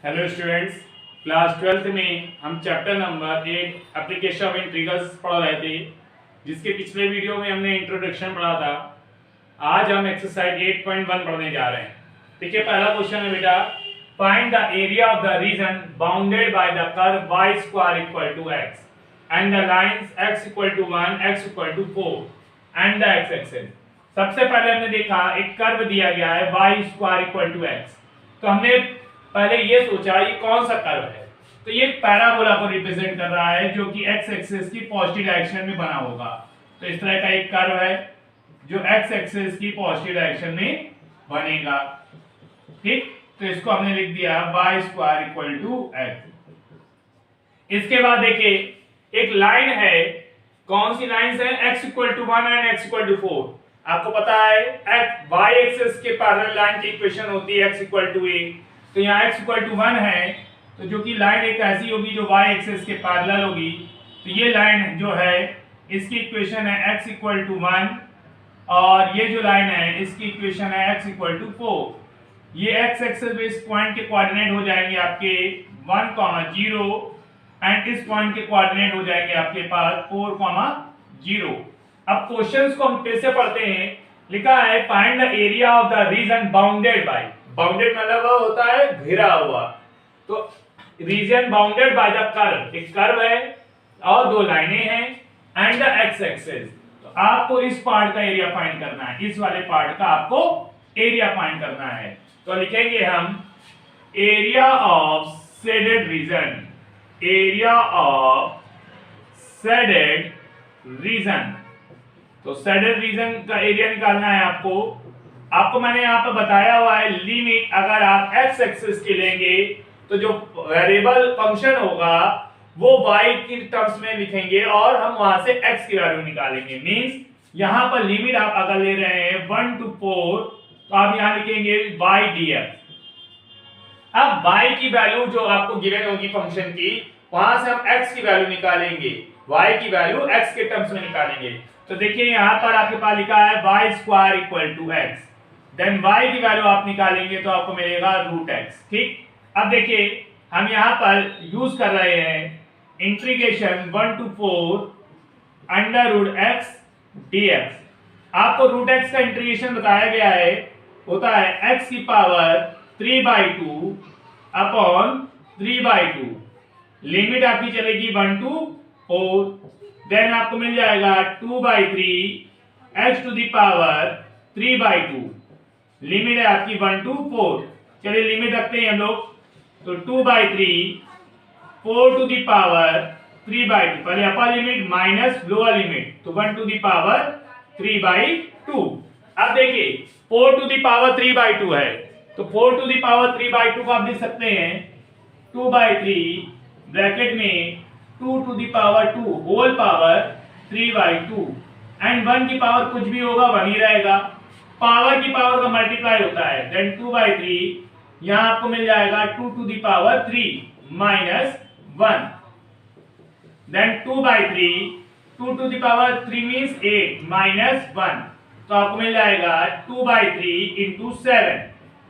Hello students, class 12th में हम chapter number 8 application of integrals पढ़ रहे थे, जिसके पिछले वीडियो में हमने इंट्रोडक्शन पढ़ा था। आज हम एक्सरसाइज 8.1 पढ़ने जा रहे हैं। देखिए, पहला क्वेश्चन है बेटा, find the area of the region bounded by the curve y square equal to x and the lines x equal to 1, x equal to 4 and the x axis. सबसे पहले हमने देखा एक कर्व दिया गया है y square equal to x, तो हमने पहले ये सोचा ये कौन सा कर्व है। तो ये पैराबोला को रिप्रेजेंट कर रहा है जो कि x एक्सिस की पॉजिटिव डायरेक्शन में बना होगा। तो इस तरह का एक कर्व है जो x एक्सिस की पॉजिटिव डायरेक्शन में बनेगा। ठीक, तो इसको हमने लिख दिया y square equal to x। इसके बाद देखिए एक लाइन है, कौन सी लाइन है? x equal to 1 and x equal to 4। आपको पता है y एक्सिस के पैरेलल लाइन की इक्वेशन होती है x इक्वल टू a। तो यहाँ x इक्वल टू 1 है, तो जो कि लाइन एक ऐसी होगी जो y एक्सिस के पैरेलल होगी। तो ये लाइन जो है इसकी इक्वेशन है x इक्वल टू 1, और ये जो लाइन है इसकी इक्वेशन है x इक्वल टू 4। ये x एक्सिस पे इस पॉइंट के कोऑर्डिनेट हो जाएंगे आपके 1, 0 एंड इस पॉइंट के कोऑर्डिनेट हो जाएंगे आपके पास 4, 0। अब क्वेश्चंस को हम फिर से पढ़ते हैं। लिखा है find the area of the region bounded bye, bounded मतलब होता है घेरा हुआ। तो reason bounded by the curve, एक कर्व है और दो लाइनें हैं एंड द एक्स एक्सिस। तो आपको इस पार्ट का एरिया फाइंड करना है, इस वाले पार्ट का आपको एरिया फाइंड करना है। तो लिखेंगे हम area of shaded region, area of shaded region. तो शेडेड रीजन का एरिया निकालना है आपको मैंने यहाँ पर बताया हुआ है लिमिट। अगर आप x एक्सिस के लेंगे तो जो वेरिएबल फंक्शन होगा वो y की टर्म्स में लिखेंगे और हम वहां से x की वैल्यू निकालेंगे। मींस यहाँ पर लिमिट आप अगर ले रहे हैं 1 to 4, तो आप यहाँ लिखेंगे y dx। अब y की वैल्यू जो आपको गिवन होगी फंक्शन की, वहां से हम x की वैल्यू निकालेंगे, y की वैल्यू x के टर्म्स में निकालेंगे। तो देखिए यहाँ पर आपके पास लिखा है y square equal to x, then y की वैल्यू आप निकालेंगे तो आपको मिलेगा √x। ठीक, अब देखिए हम यहाँ पर यूज कर रहे हैं इंटीग्रेशन 1 to 4 √x dx। आपको √x का इंटीग्रेशन बताया गया है, होता है x की पावर 3/2 अपॉन 3/2। लिमिट आपकी चलेगी 1 to 4, देन आपको मिल जाएगा 2/3 x to the power 3/2। Limit है आपकी 1 to 4। चलिए लिमिट रखते हैं हम लोग, तो 2/3 4 टू द पावर 3/2। पहले upper limit minus lower limit, तो 1 टू द पावर 3/2। अब देखिए 4 टू द पावर 3/2 है, तो 4 टू द पावर 3/2 को आप लिख सकते हैं 2/3 ब्रैकेट में 2 to the power 2 whole power 3/2 and 1 की पावर कुछ भी होगा वही रहेगा, पावर की पावर का मल्टीप्लाई होता है। देन 2/3 यहां आपको मिल जाएगा 2 to the power 3 minus 1, then 2/3 2 to the power 3 means 8 minus 1, तो आपको मिल जाएगा 2/3 इंटू 7,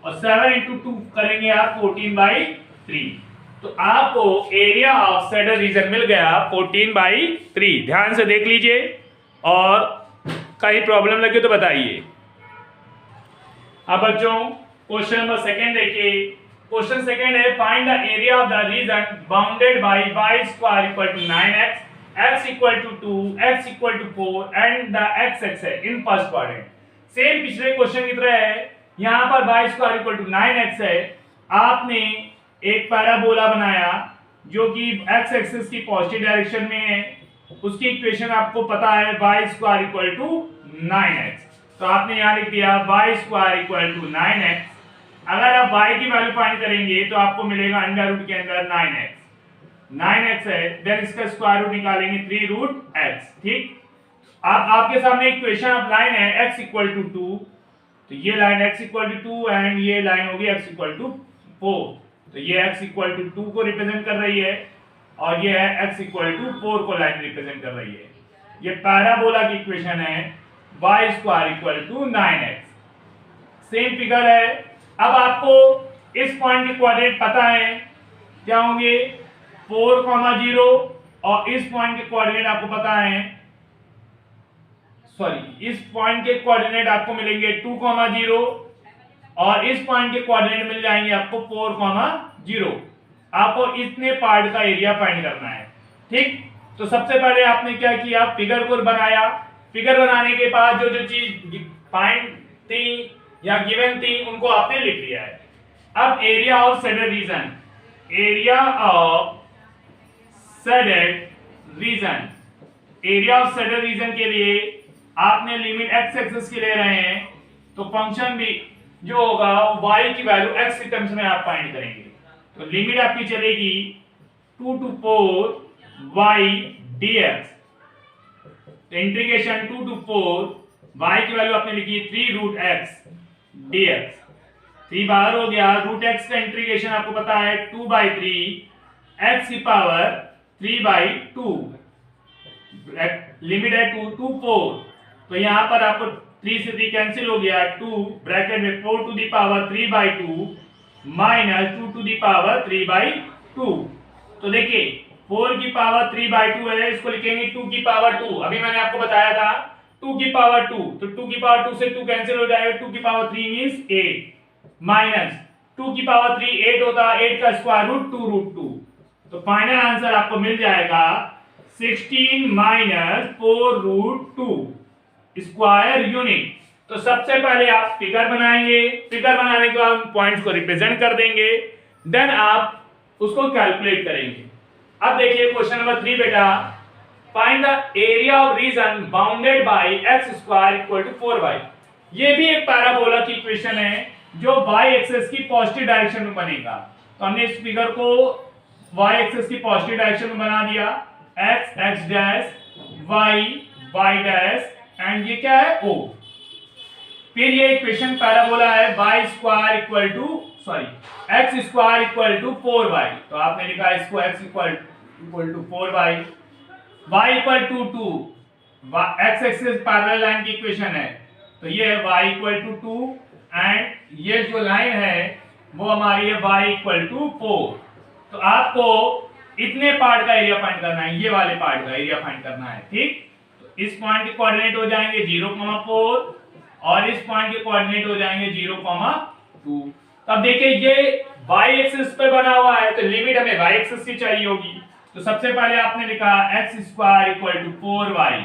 और 7 इंटू 2 करेंगे आप 14/3। तो आपको एरिया ऑफ शेडेड रीजन मिल गया 14/3। ध्यान से देख लीजिए और कहीं प्रॉब्लम लगे तो बताइए। अब बच्चों क्वेश्चन नंबर सेकंड देखिए। क्वेश्चन सेकंड है find the area of the region bounded by y square equal to 9x, x equal to 2, x equal to 4 and the x axis in first quadrant. Same पिछले question की तरह है, यहां पर y square equal to 9x है। आपने एक parabola बनाया जो कि x एक्सिस की पॉजिटिव डायरेक्शन में है, उसकी इक्वेशन आपको पता है y square equal to 9x। तो आपने यहां लिख दिया y square equal to 9x। अगर आप y की वैल्यू फाइंड करेंगे तो आपको मिलेगा अंडर रूट के अंदर 9x है, देन इसका स्क्वायर रूट निकालेंगे 3√x। ठीक, आपके सामने इक्वेशन ऑफ लाइन है x इक्वल टू 2, तो ये line x equal to 2 and ये लाइन होगी x इक्वल टू 4। तो ये x इक्वल टू 2 को रिप्रेजेंट कर रही है और ये है x इक्वल टू 4 को लाइन रिप्रेजेंट कर रही है। ये पैराबोला की इक्वेशन है y square equal to 9x। Same figure है। अब आपको इस पॉइंट के कोऑर्डिनेट पता है क्या होंगे 4,0 और इस पॉइंट के कोऑर्डिनेट आपको पता है, सॉरी इस पॉइंट के कोऑर्डिनेट आपको मिलेंगे 2,0 और इस पॉइंट के कोऑर्डिनेट मिल जाएंगे आपको 4,0। आपको इतने पार्ट का एरिया फाइंड करना है। ठीक, तो सबसे पहले आपने क्या किया, फिगर को बनाया। फिगर बनाने के बाद जो जो चीज फाइंड थी या गिवन थी उनको आपने लिख लिया है। अब area of shaded region, area of shaded region, area of shaded region के लिए आपने लिमिट x एक्सिस की ले रहे हैं, तो फंक्शन भी जो होगा y की वैल्यू x के टर्म्स में आप फाइंड करेंगे। तो लिमिट आपकी चलेगी 2 to 4 y dx, तो इंटीग्रेशन 2 to 4 y की वैल्यू आपने लिखी 3 रूट x dx, 3 बाहर हो गया, रूट x का इंटीग्रेशन आपको पता है 2/3 x की पावर 3/2, लिमिट है 2 to 4, तो यहां पर आपको 3 से 3 कैंसिल हो गया, 2 ब्रैकेट में 4 to the power 3/2 minus 2 to the power 3/2। तो देखिए 4 की पावर 3/2 है, इसको लिखेंगे 2 की पावर 2। अभी मैंने आपको बताया था 2 की पावर 2, तो 2 की पावर 2 से 2 कैंसिल हो जाएगा, 2 की पावर 3 मींस 8 माइनस 2 की पावर 3 8 होता है, 8 का स्क्वायर रूट 2 रूट 2। तो फाइनल आंसर आपको मिल जाएगा 16 माइनस 4 रूट 2 स्क्वायर यूनिट। तो सबसे पहले आप फिगर बनाएंगे, फिगर बनाने के बाद पॉइंट्स को रिप्रेजेंट कर देंगे, देन आप उसको कैलकुलेट करेंगे। अब देखिए क्वेश्चन नंबर 3 बेटा, find the area of region bounded by x square equal to 4y। ये भी एक पैराबोला की इक्वेशन है जो y एक्सिस की पॉजिटिव डायरेक्शन में बनेगा। तो हमने इस फिगर को y एक्सिस की पॉजिटिव डायरेक्शन में बना दिया, x x dash y y dash and ये क्या है o। फिर ये इक्वेशन पैराबोला है y square equal to x square equal to 4y, तो आपने लिखा इसको x equal to 4y, y equal to 2, x axis parallel line की इक्वेशन है, तो ये है y इक्वल टू 2 एंड ये जो लाइन है वो हमारी है y इक्वल टू 4। तो आपको इतने पार्ट का एरिया फाइंड करना है, ये वाले पार्ट का एरिया फाइंड करना है। ठीक, तो इस पॉइंट के कोऑर्डिनेट हो जाएंगे 0,4 और इस पॉइंट के कोऑर्डिनेट हो जाएंगे 0,2। अब देखिए ये y एक्सिस पे बना हुआ है, तो लिमिट हमें y एक्सिस की चाहिए होगी। तो सबसे पहले आपने लिखा x square equal to 4y,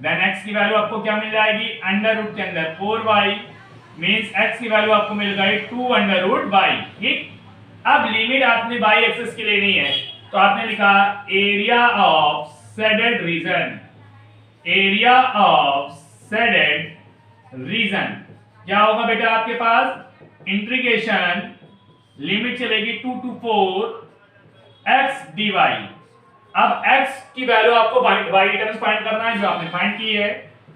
then x की वैल्यू आपको क्या मिल जाएगी, अंडर रूट के अंदर 4y मींस x की वैल्यू आपको मिल गई 2 अंडर रूट y। ठीक, अब लिमिट आपने y एक्सिस की लेनी है, तो आपने लिखा area of shaded region, area of shaded region क्या होगा बेटा आपके पास, इंटीग्रेशन लिमिट चलेगी 2 to 4 x dy। अब x की वैल्यू आपको y टर्म्स फाइंड करना है जो आपने फाइंड की है,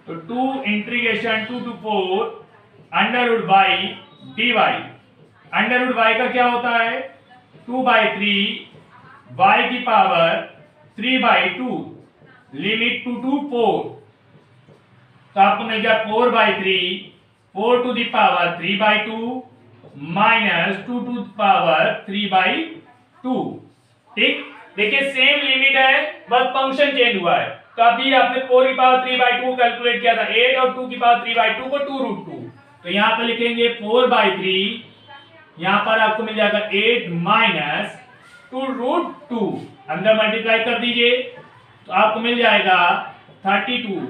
तो 2 integration 2 to 4 under root y dy। Under root y का क्या होता है 2/3 y की पावर 3/2 लिमिट 2 to 4, तो आपको मिल गया 4/3 4 to the power 3/2 minus 2 to the power 3/2। ठीक, देखिए सेम लिमिट है बस फंक्शन चेंज हुआ है। तो अभी आपने 4 की पावर 3/2 कैलकुलेट किया था 8 और 2 की पावर 3/2 को 2 रूट 2, तो यहां पर लिखेंगे 4/3, यहां पर आपको मिल जाएगा 8 माइनस 2 रूट 2, अंदर मल्टीप्लाई कर दीजिए तो आपको मिल जाएगा 32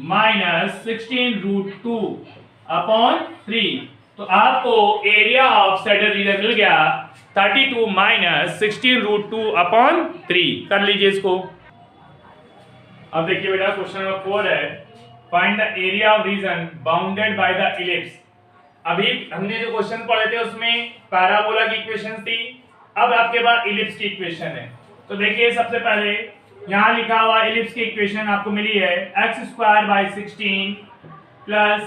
माइनस 16 रूट 2 अपॉन 3। तो आपको एरिया ऑफ शेडेड रीजन मिल गया 32 माइनस 16 रूट 2 अपॉन 3। कर लीजिए इसको। अब देखिए बेटा क्वेश्चन नंबर 4 है, find the area of region bounded by the ellipse. अभी हमने जो क्वेश्चन पढ़े थे उसमें पैराबोला की इक्वेशन थी, अब आपके पास इलिप्स की इक्वेशन है। तो देखिए सबसे पहले यहां लिखा हुआ इलिप्स की इक्वेशन आपको मिली है x square by 16 plus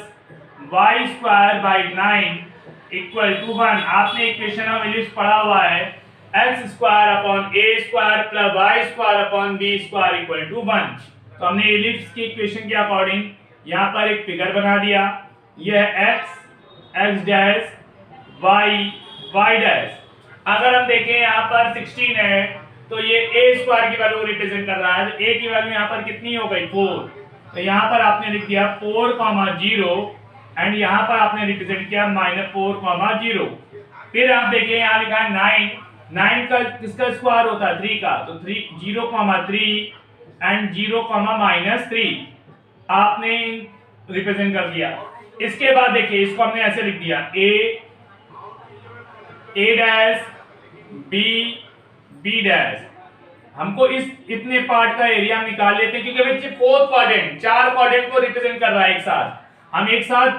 y square by 9 equal to 1। आपने इक्वेशन ऑफ इलिप्स पढ़ा हुआ है x square upon a square plus y square upon b square equal to 1। तो हमने इलिप्स की इक्वेशन के अकॉर्डिंग यहाँ पर एक फिगर बना दिया, यह x x dash y y dash. अगर हम देखें यहाँ पर 16 है तो ये a स्क्वायर की वैल्यू रिप्रेजेंट कर रहा है, a की वैल्यू यहाँ पर कितनी हो गई 4, तो यहाँ पर आपने लिख दिया 4,0 एंड यहाँ पर आपने रिप्रेजेंट किया -4,0। फिर आप देखिए यहाँ लिखा है 9 का किसका स्क्वायर होता है 3 का, तो 0,3 एंड 0,-3 आपने रिप्रेजेंट कर दिया। इसके बाद देखिए इसको हमने ऐसे लिख दिया a डैश b डैश। हमको इस इतने पार्ट का एरिया निकाल लेते हैं क्योंकि बच्चे फोर्थ क्वाड्रेंट 4 क्वाड्रेंट को रिप्रेजेंट कर रहा है एक साथ, हम एक साथ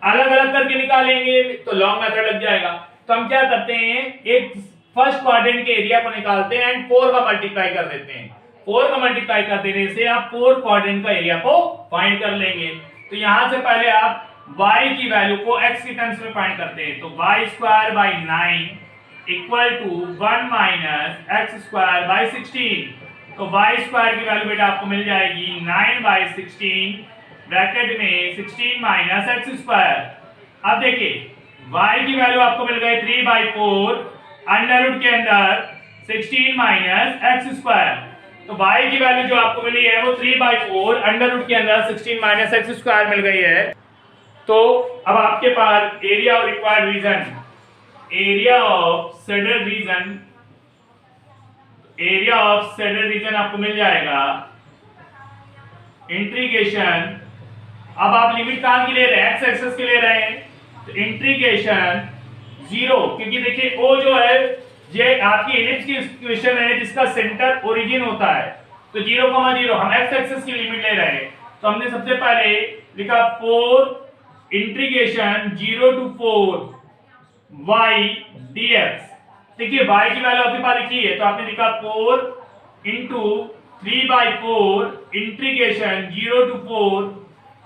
अलग अलग करके निकालेंगे तो लॉन्ग मेथड लग जाएगा। तो हम क्या करते हैं, एक फर्स्ट क्वाड्रेंट के एरिया को निकालते हैं एंड 4 का मल्टीप्लाई कर देते हैं। 4 का मल्टीप्लाई कर देने से आप 4 क्वाड्रेंट का एरिया को फाइंड कर लेंगे। तो यहां से पहले आप y की वैल्यू को x की टर्म्स में फाइंड करते हैं, तो y² 9 इक्वल टू 1 - x² 16। तो y² की वैल्यू बेटा आपको मिल जाएगी 9/16 ब्रैकेट में 16 - x²। अब देखिए y की वैल्यू आपको मिल गई 3/4 अंडर रूट के अंदर 16 - x²। तो y की वैल्यू जो आपको मिली है वो 3/4 अंडर रूट के अंदर 16 - x² मिल गई है। तो अब आपके पास area of required region, area of saddle region आपको मिल जाएगा इंटीग्रेशन। अब आप लिमिट कहां की ले रहे हैं, एक्स एक्सिस की ले रहे हैं, तो इंटीग्रेशन 0, क्योंकि देखिए ओ जो है ये आपकी एलिप्स की इक्वेशन है जिसका सेंटर ओरिजिन होता है, तो 0,0 हम एक्स एक्सिस की लिमिट ले रहे हैं। तो हमने सबसे पहले लिखा 4 इंटीग्रेशन 0 to 4 y dx। देखिए y की वैल्यू आपके पास लिखी है तो आपने लिखा 4 into 3/4 integration 0 to 4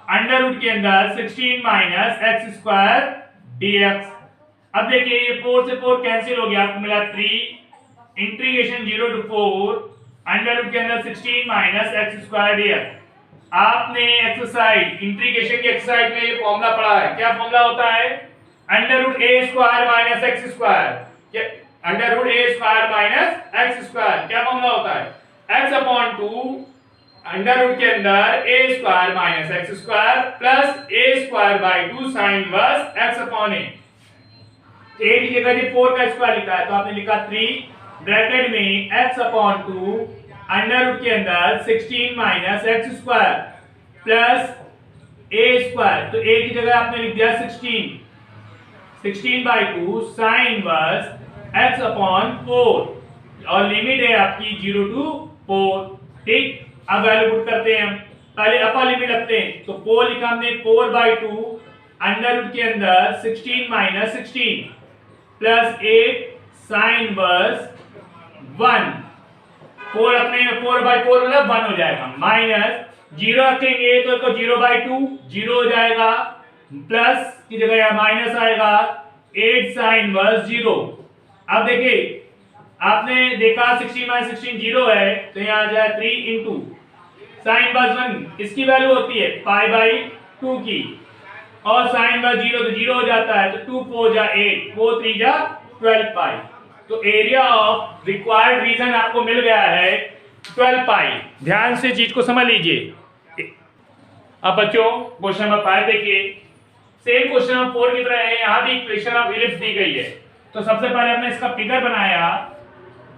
under root के अंदर 16 - x² dx। अब देखिए ये 4 से 4 कैंसिल हो गया, आपको मिला 3 इंटीग्रेशन 0 to 4 अंडर रूट के अंदर 16 - x² dx। आपने एक्सरसाइज इंटीग्रेशन की एक्सरसाइज में ये फॉर्मूला पढ़ा है, क्या फॉर्मूला होता है, under root a² - x², under root a² - x², क्या फॉर्मूला होता है, x/2 अंडर रूट के अंदर a² - x² plus a²/2 sin inverse x/a। a की जगह जी 4 का स्क्वायर लिखा है तो आपने लिखा 3 ब्रैकेट में x/2 अंडर रूट के अंदर 16 - x² प्लस a², तो a की जगह आपने लिख दिया 16/2 sin इनवर्स x/4 और लिमिट है आपकी 0 to 4। ठीक, अब वैल्यू पुट करते हैं, हम पहले अपर लिमिट रखते हैं, तो 4 लिखा हमने 4/2 अंडर रूट के अंदर 16 - 16 प्लस 8 sin इनवर्स 1। 4 रखने में 4/4 मतलब 1 हो जाएगा, माइनस 0 रखेंगे तो 0/2 0 हो जाएगा, प्लस की जगह माइनस आएगा 8 sin इनवर्स 0। अब देखिए आपने देखा 16 - 16 0 है तो यहाँ आ जाए 3 इंटू sin इनवर्स 1, इसकी वैल्यू होती है π/2 की, और sin इनवर्स 0 तो 0 हो जाता है, तो 2 4 जा 8 4 3 जा 12 पाई। तो एरिया ऑफ रिक्वायर्ड रीजन आपको मिल गया है 12 पाई। ध्यान से चीज को समझ लीजिए। अब बच्चों क्वेश्चन नंबर 5 देखिए, सेम क्वेश्चन नंबर 4 की तरह है, यहाँ भी इक्वेशन ऑफ इलिप्स दी गई है। तो सबसे पहले हमने इसका फिगर बनाया।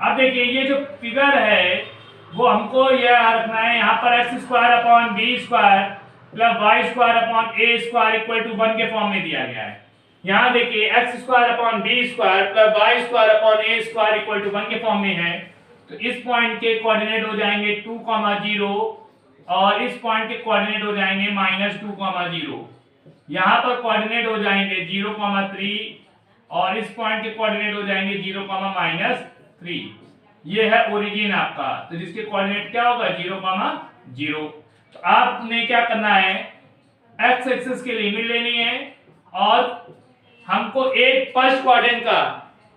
अब देखिए ये जो फिगर है वो हमको यह रखना है, यहाँ पर x² / b² plus y² / a² equal to 1 के फॉर्म में दिया गया है। यहाँ देखिए x² / b² plus y² / a² equal to 1 के फॉर्म में है। तो इस पॉइंट के कोऑर्डिनेट हो जाएंगे 2, 0 और इस पॉइंट के कोऑर्डिनेट हो जाएंगे -2, 0। यहाँ पर कोऑर्डिनेट हो जाएंगे 0, 3 और इस पॉइंट के कोऑर्डिनेट हो जाएंगे 0, -3। ये है ओरिजिन आपका, तो जिसके कोऑर्डिनेट क्या होगा 0, 0। तो आपने क्या करना है, एक्स एक्सिस की लिमिट लेनी है और हमको एक फर्स्ट क्वाड्रेंट का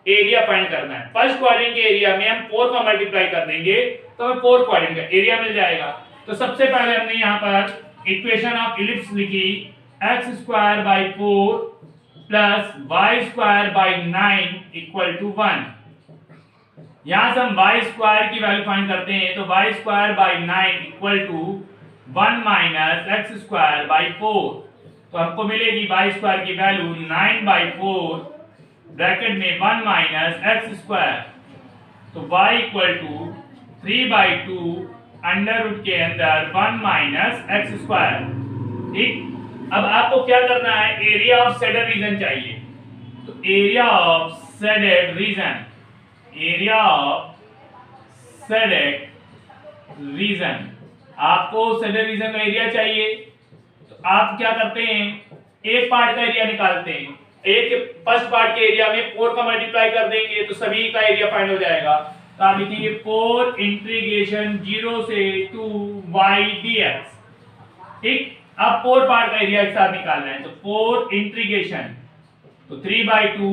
एरिया फाइंड करना है। फर्स्ट क्वाड्रेंट के एरिया में हम 4 का मल्टीप्लाई कर देंगे तो हमें 4 क्वाड्रेंट का एरिया मिल जाएगा। तो सबसे पहले हमने यहाँ पर इक्वेशन ऑफ इलिप्स लिखी, x² / 4 plus y square by 9 equal to 1। यहां से हम वाई स्क्वायर की वैल्यू फाइंड करते हैं, तो y square by 9 equal to 1 minus x square by 4। तो हमको मिलेगी वाई स्क्वायर की वैल्यू 9/4 ब्रैकेट में 1 माइनस एक्स स्क्वायर, तो y equal to 3/2 under root के अंदर 1 माइनस एक्स स्क्वायर। ठीक, अब आपको क्या करना है, एरिया ऑफ शेडेड रीजन चाहिए। तो area of shaded region, area of shaded region, आपको शेडेड रीजन का एरिया चाहिए। तो आप क्या करते हैं, एक पार्ट का एरिया निकालते हैं, एक फर्स्ट पार्ट के एरिया में 4 का मल्टीप्लाई कर देंगे तो सभी का एरिया फाइंड हो जाएगा। तो आप लिखेंगे 4 इंटीग्रेशन 0 से 2 y dx। ठीक, अब 4 पार्ट का एरिया एक साथ निकालना है, तो 4 इंटीग्रेशन, तो 3/2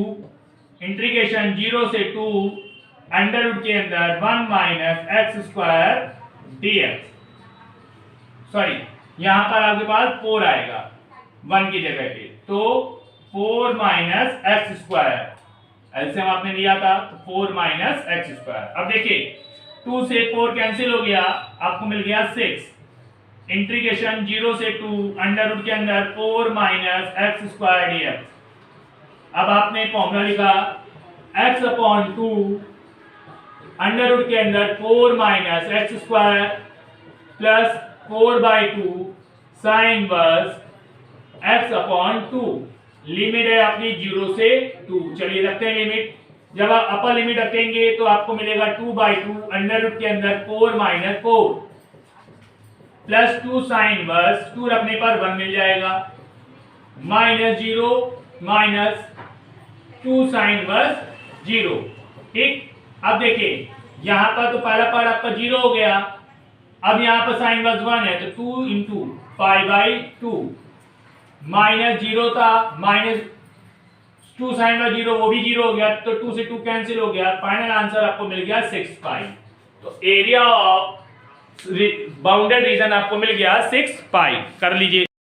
इंटीग्रेशन 0 से 2 अंडर रूट के अंदर 1 minus x square dx। Sorry, यहां पर आपके पास 4 आएगा 1 की जगह पे, तो 4 माइनस एक्स स्क्वायर, एलसीएम आपने लिया था तो 4 माइनस एक्स स्क्वायर। अब देखिए 2 से 4 कैंसिल हो गया, आपको मिल गया 6 इंटीग्रेशन 0 से 2 अंडर रूट के अंदर 4 माइनस एक्स स्क्वायर dx। अब आपने फॉर्मूला लिखा x अपॉन 2 अंडर रूट के अंदर 4 minus x square plus 4/2 sine inverse x upon 2। Limit है अपनी 0 से 2। चलिए रखते हैं लिमिट। जब आप अपर लिमिट रखेंगे तो आपको मिलेगा 2/2 अंडर रूट के अंदर 4 माइनस 4 प्लस 2 साइन इनवर्स, 2 रखने पर 1 मिल जाएगा, माइनस 0 माइनस 2 साइन इनवर्स 0। ठीक, अब देखिए यहां पर तो पहला पार्ट आपका 0 हो गया, अब यहां पर साइन इनवर्स 1 है तो 2 इंटू 5/2 माइनस 0 था, माइनस 2 साइन इनवर्स 0 वो भी 0 हो गया, तो 2 से 2 कैंसिल हो गया, फाइनल आंसर आपको मिल गया 6π। तो एरिया ऑफ बाउंडेड रीजन आपको मिल गया 6π। कर लीजिए।